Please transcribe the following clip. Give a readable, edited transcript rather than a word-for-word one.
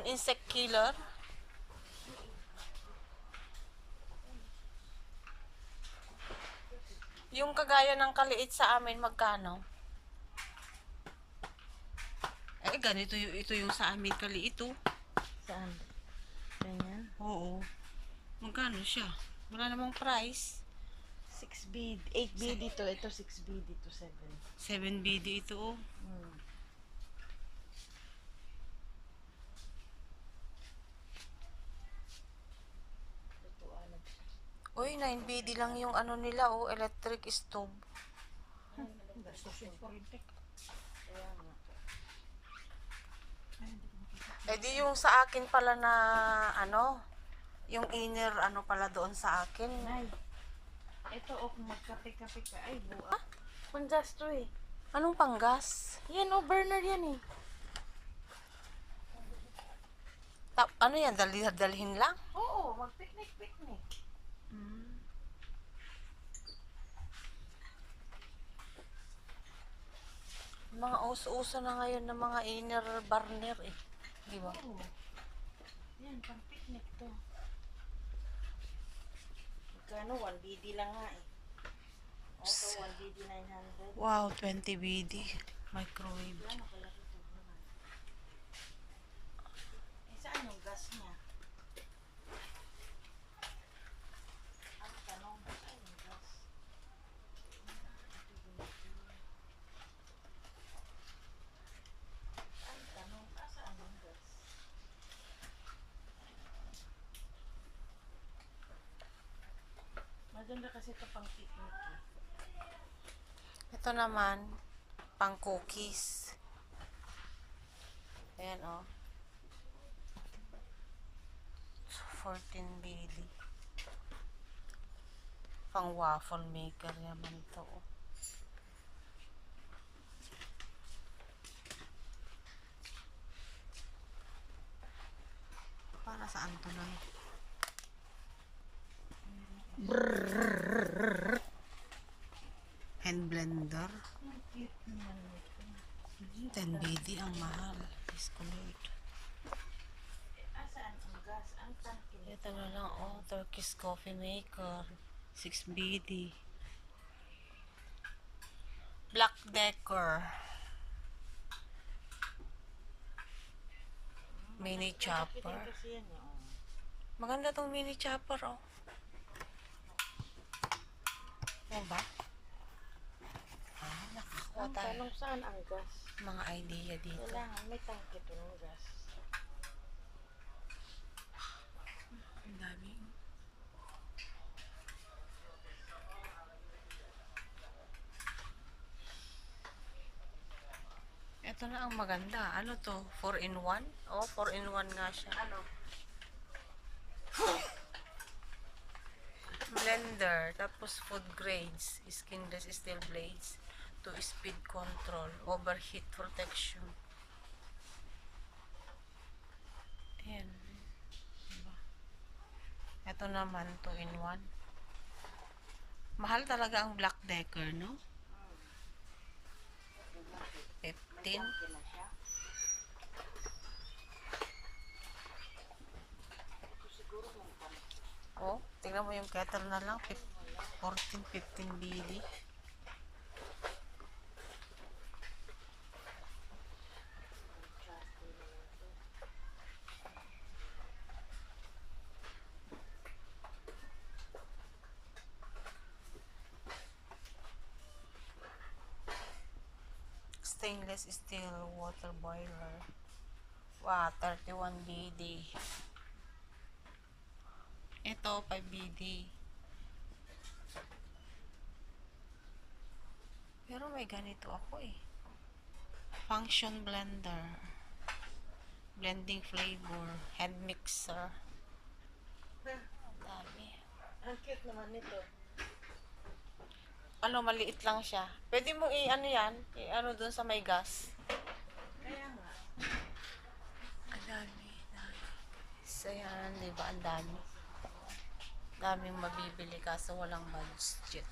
insect killer. Yung kagaya ng kaliit sa amin, magkano? Eh, ganito ito yung sa amin kaliit, oh. Saan? Ganyan? Oo. Magkano siya? Wala namang price. 6B, 8B dito. Ito 6B dito, 7. 7BD ito, oh. Uy, 9BD lang yung ano nila, oh, electric stove. Eh di yung sa akin pala na, ano, yung inner, ano pala doon sa akin. Nay, ito o kung magkape-kape ka, ay buwa. Panggas to eh. Anong panggas? Yan o, burner yan eh. Ano yan, dalhin lang? Oo, mag-picnic-picnic. Mga uso-uso na ngayon ng mga inner burner, eh. Di ba? Oo. Yan, pang-picnic to. Magkano? 1BD lang nga eh. Ito, 1BD 900. Wow, 20BD. Microwave. Ano pala ito? Eh, saan yung gas niya? Ang tanong, saan yung gas? Ang tanong, saan yung gas? Maganda kasi ito pang picnic eh. Ito naman, pang cookies. Ayan, oh. 14BD. Pang waffle maker naman ito, oh. Para saan to lang? Hand blender. 10BD ang mahal. Discolored. Saan ang gas? Ang tangke nito. Ito na lang, oh. Turkish coffee maker. 6BD. Black Decker. Mini chopper. Kasi yan oh. Maganda tong mini chopper, oh. Yan ba? Nakakuha Ang tayo. tanong, saan ang gas? Mga idea dito. Kailangan may tangke to ng gas. Ang dami. Ito na ang maganda. Ano to? 4-in-1? Oh, 4-in-1 nga siya. Ano? Blender, tapos food grades, skinless steel blades, 2-speed control, overheat protection. Ayan. Diba? Ito naman, 2-in-1. Mahal talaga ang Black Decker, no? 15. Kina siya. Ito siguro may tangke. Oh, tingnan mo yung kettle na lang. 14-15BD. Stainless steel water boiler. Wow, 31BD. Ito, 5BD. Pero may ganito ako eh. Function blender. Blending flavor. Hand mixer. Ang dami. Ang cute naman nito. Ano, maliit lang siya. Pwede mo i-ano yan? I-ano dun sa may gas. Kaya nga. Ang dami. So yan, diba? Ang dami. Daming mabibili kaso walang budget.